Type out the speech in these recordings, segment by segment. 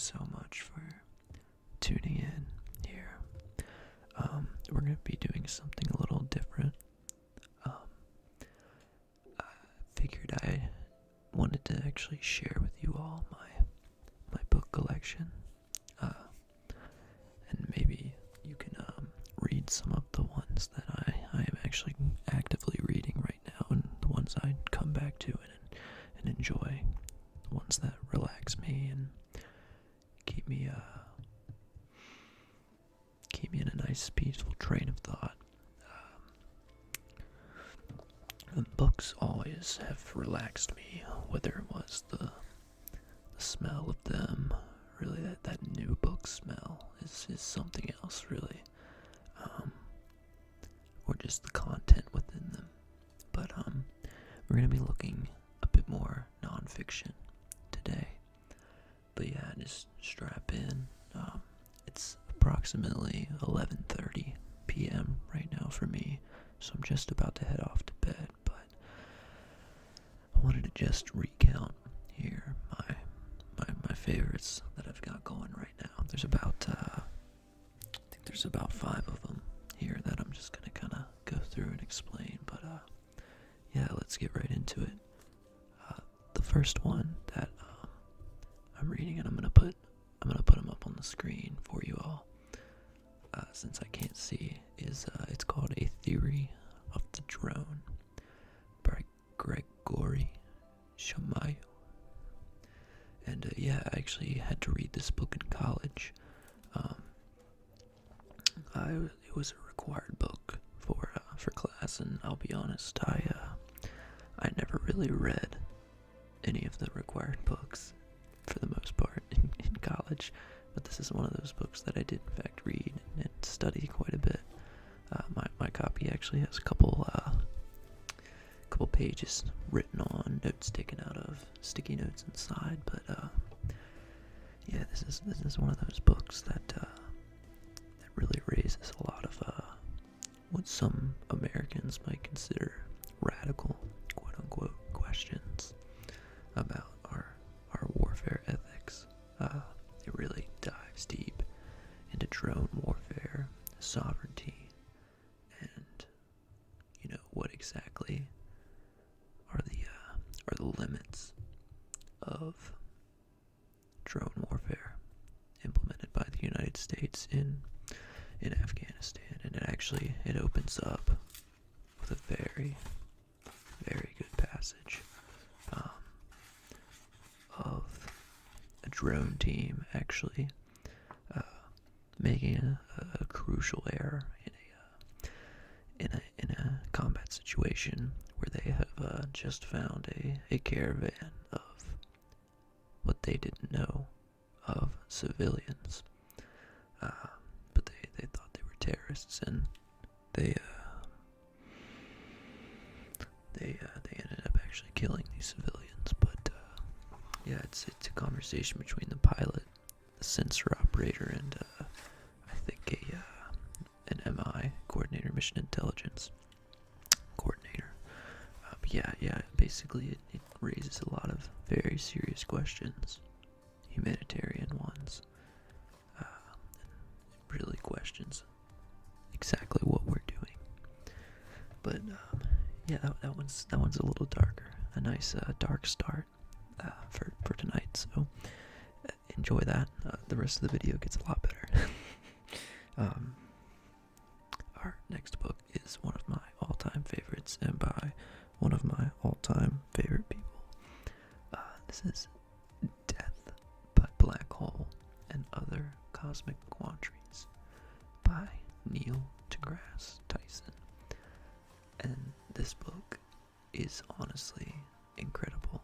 so much for tuning in here. We're going to be doing something a little different. I figured I wanted to actually share with you all my book collection. And maybe you can read some of the ones that I am actually actively reading right now, and the ones I come back to and enjoy, the ones that relax me and keep me in a nice peaceful train of thought. And books always have relaxed me, whether it was the smell of them. Really, that new book smell is something else, really. Or just the content within them. But we're gonna be looking a bit more nonfiction today. But yeah, just strap in. It's approximately 11:30 p.m. right now for me, so I'm just about to head off to bed. But I wanted to just recount here my favorites that I've got going right now. There's about I think there's about 5 of them here that I'm just gonna kind of go through and explain. But yeah, let's get right into it. The first one that I'm reading, and I'm gonna put them up on the screen for you all, since I can't see, is it's called A Theory of the Drone by Gregory Shamayo. And yeah, I actually had to read this book in college. It was a required book for class, and I'll be honest, I never really read any of the required books for the most part in college, but this is one of those books that I did in fact read and study quite a bit. My copy actually has a couple pages written on, notes taken out of, sticky notes inside. But yeah, this is one of those books that really raises a lot of what some Americans might consider radical, quote unquote, questions about our warfare ethics. It really dives deep into drone warfare, sovereignty, and what exactly are the limits of drone warfare implemented by the United States in Afghanistan. And it opens up with a very, very good passage of a drone team actually making a crucial error in a combat situation where they have just found a caravan of what they didn't know of civilians, but they thought they were terrorists, and they ended up actually killing these civilians. But yeah, it's a conversation between the pilot, the sensor operator, and I think an MI coordinator, mission intelligence coordinator. But yeah, basically it raises a lot of very serious questions, humanitarian ones. It really questions exactly what we're doing. But yeah, that one's a little darker. A nice dark start for tonight. So enjoy that. The rest of the video gets a lot better. Our next book is one of my all-time favorites, and by one of my all-time favorite people. This is Death by Black Hole and Other Cosmic Quandaries by Neil deGrasse Tyson. And this book is honestly incredible.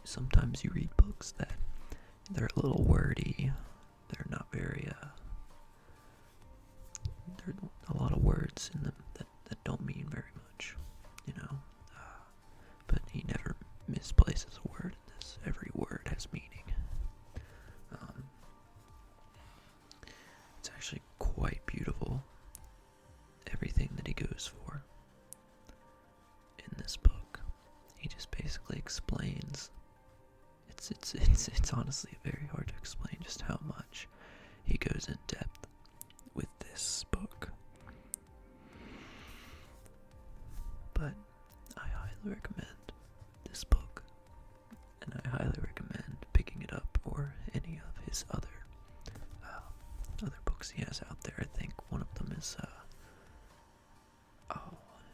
Sometimes you read books that they're a little wordy. They're not very, there are a lot of words in them that don't mean very much, but he never misplaces a word in this. Every word has meaning. It's actually quite beautiful, everything that he goes for in this book. He just basically explains. it's honestly very hard to explain just how much he goes in depth with this book. But I highly recommend this book, and I highly recommend picking it up or any of his other books he has out there. I think one of them is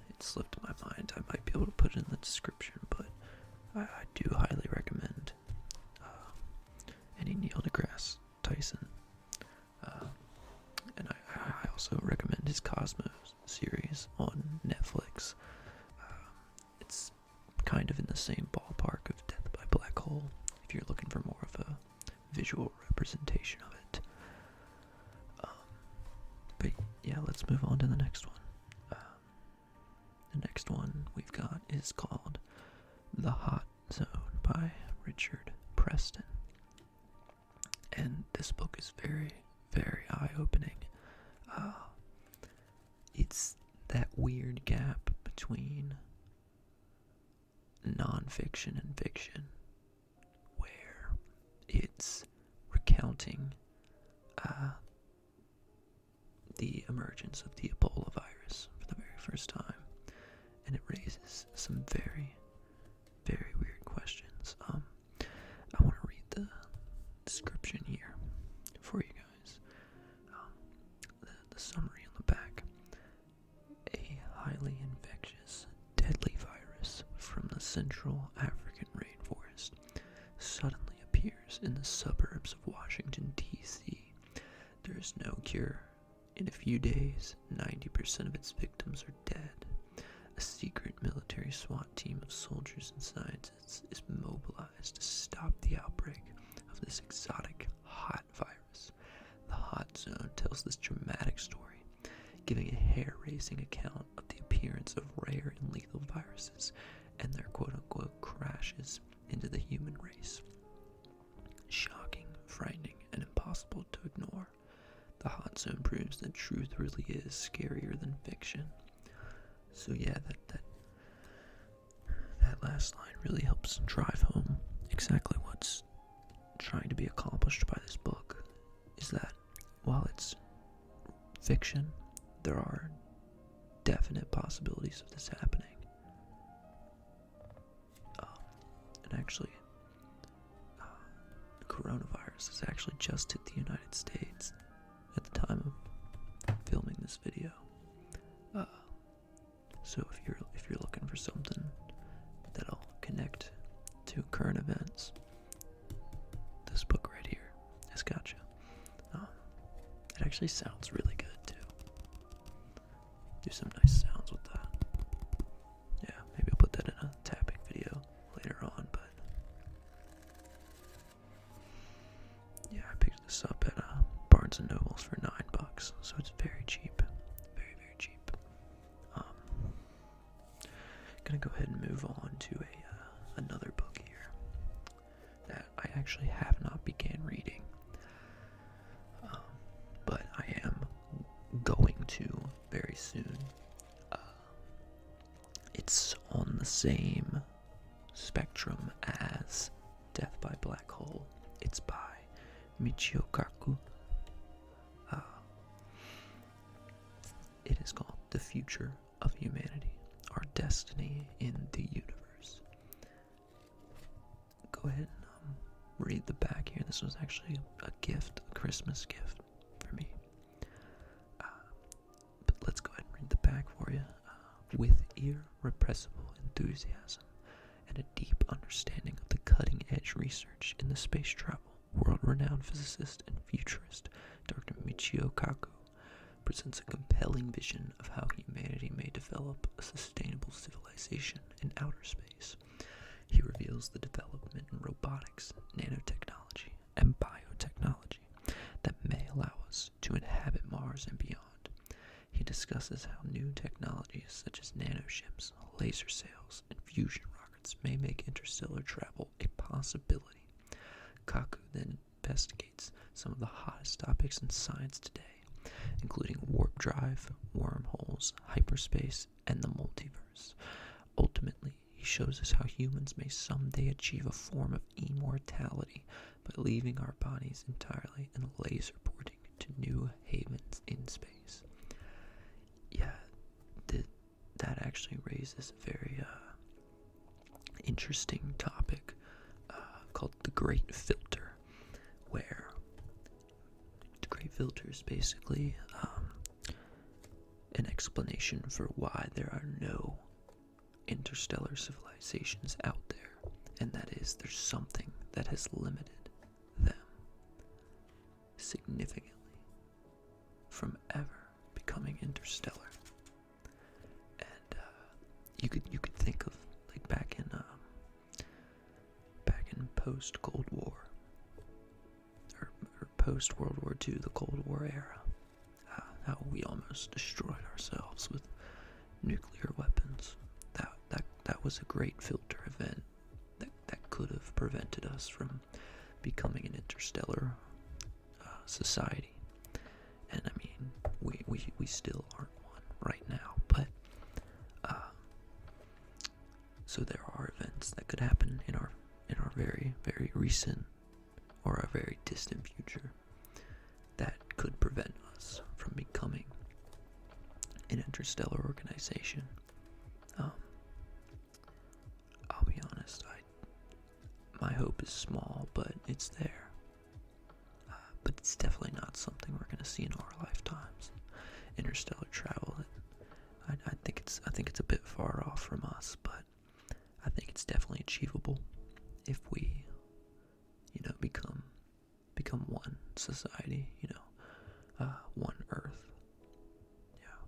it slipped my mind. I might be able to put it in the description, but I do highly recommend any Neil deGrasse Tyson. And I also recommend his Cosmos series on Netflix. It's kind of in the same ballpark of Death by Black Hole, if you're looking for more of a visual representation of it. But yeah, let's move on to the next one. The next one we've got is called The Hot Zone by Richard Preston. And this book is very, very eye-opening. It's that weird gap between nonfiction and fiction, where it's recounting the emergence of the Ebola virus for the very first time, and it raises some very, very weird questions. I want to read the description here for you guys. The summary on the back. A highly infectious, deadly virus from the Central African rainforest suddenly appears in the suburbs of Washington, D.C. There is no cure. In a few days, 90% of its victims are dead. A secret military SWAT team of soldiers and scientists is mobilized to stop the outbreak of this exotic, hot virus. The Hot Zone tells this dramatic story, giving a hair-raising account of the appearance of rare and lethal viruses and their quote-unquote crashes into the human race. Shocking, frightening, and impossible to ignore. The Hot Zone proves that truth really is scarier than fiction. So yeah, that last line really helps drive home exactly what's trying to be accomplished by this book, is that while it's fiction, there are definite possibilities of this happening. And actually, the coronavirus has actually just hit the United States at the time of filming this video. So if you're looking for something that'll connect to current events, this book right here has got you. It actually sounds really good too. Do some nice sounds with that. Yeah, maybe I'll put that in a tapping video later on, but yeah, I picked this up at Barnes & Nobles for $9, so it's very cheap. Very, very cheap. Gonna go ahead and move on to another book here that I actually have not began reading, but I am going to very soon. It's on the same spectrum as Death by Black Hole. It's by Michio Kaku. It is called The Future of Humanity, Our Destiny in the Universe. Go ahead and read the back here. This was actually a gift, a Christmas gift for me. But let's go ahead and read the back for you. With irrepressible enthusiasm and a deep understanding of the cutting-edge research in the space travel, world-renowned physicist and futurist Dr. Michio Kaku presents a compelling vision of how humanity may develop a sustainable civilization in outer space. He reveals the development in robotics, nanotechnology, and biotechnology that may allow us to inhabit Mars and beyond. He discusses how new technologies such as nanoships, laser sails, and fusion rockets may make interstellar travel a possibility. Kaku then investigates some of the hottest topics in science today, including warp drive, wormholes, hyperspace, and the multiverse. Ultimately, he He shows us how humans may someday achieve a form of immortality by leaving our bodies entirely and laser porting to new havens in space. Yeah, that actually raises a very interesting topic called the Great Filter, where the Great Filter is basically an explanation for why there are no interstellar civilizations out there, and that is there's something that has limited them significantly from ever becoming interstellar. And you could think of like back in post Cold War or post World War II, the Cold War era, how we almost destroyed ourselves with nuclear weapons. That was a great filter event that could have prevented us from becoming an interstellar society. And I mean, we still aren't one right now, but so there are events that could happen in our very, very recent or a very distant future that could prevent us from becoming an interstellar organization. I'll be honest, my hope is small, but it's there. But it's definitely not something we're going to see in our lifetimes. Interstellar travel, I think it's a bit far off from us, but I think it's definitely achievable if we, become one society, one Earth. Yeah.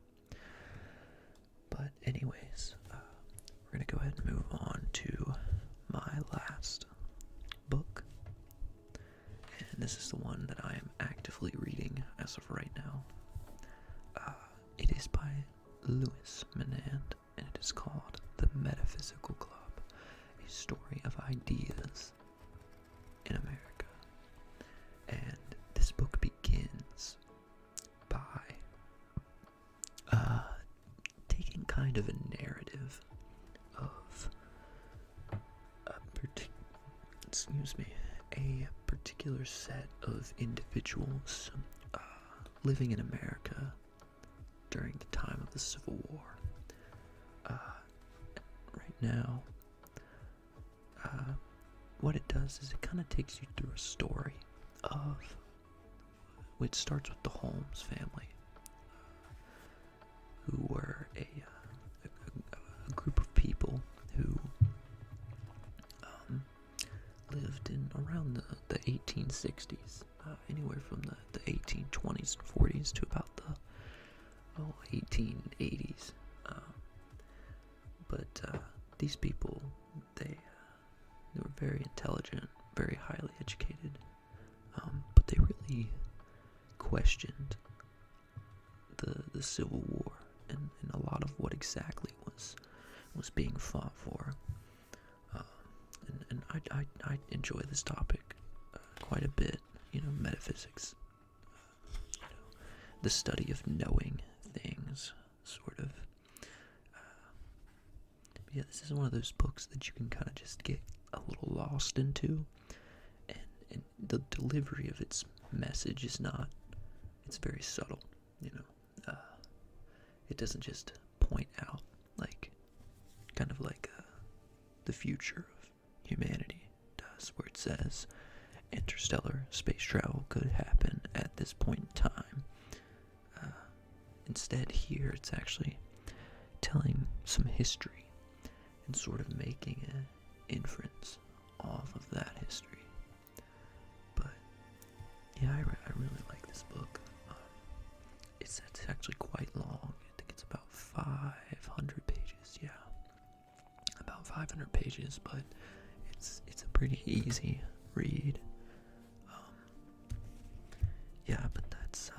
But anyways, we're gonna go ahead and move on to my last book, and this is the one that I am actively reading as of right now. It is by Louis Menand, and it is called The Metaphysical Club, a story of ideas in America. And this book begins by taking kind of a narrative of a particular set of individuals living in America during the time of the Civil War. Right now, what it does is it kind of takes you through a story of, which starts with the Holmes family, who were a group of people who lived in around the 1860s, anywhere from the 1820s and 40s to about the 1880s. But these people, they were very intelligent, very highly educated, but they really questioned the Civil War and a lot of what exactly was being fought for. And I enjoy this topic quite a bit. Metaphysics, the study of knowing things, sort of. Yeah, this is one of those books that you can kind of just get a little lost into, and the delivery of its message is not, it's very subtle, it doesn't just point out, kind of like the future of humanity does, where it says interstellar space travel could happen at this point in time. Instead, here it's actually telling some history and sort of making an inference off of that history. But yeah, I really like this book. It's actually quite long. I think it's about 500 pages. Yeah, about 500 pages, but it's a pretty easy read. Yeah, but that's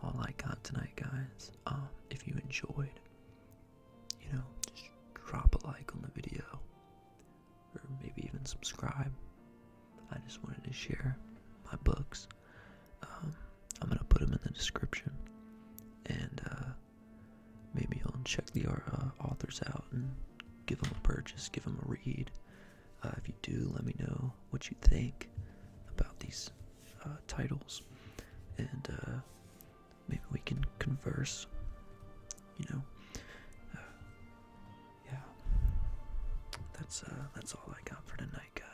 all I got tonight, guys. If you enjoyed, just drop a like on the video, or maybe even subscribe. I just wanted to share my books. I'm gonna put them in the description, and maybe I'll check the authors out and give them a purchase, give them a read. If you do, let me know what you think about these titles, and maybe we can converse. Yeah, that's all I got for tonight, guys.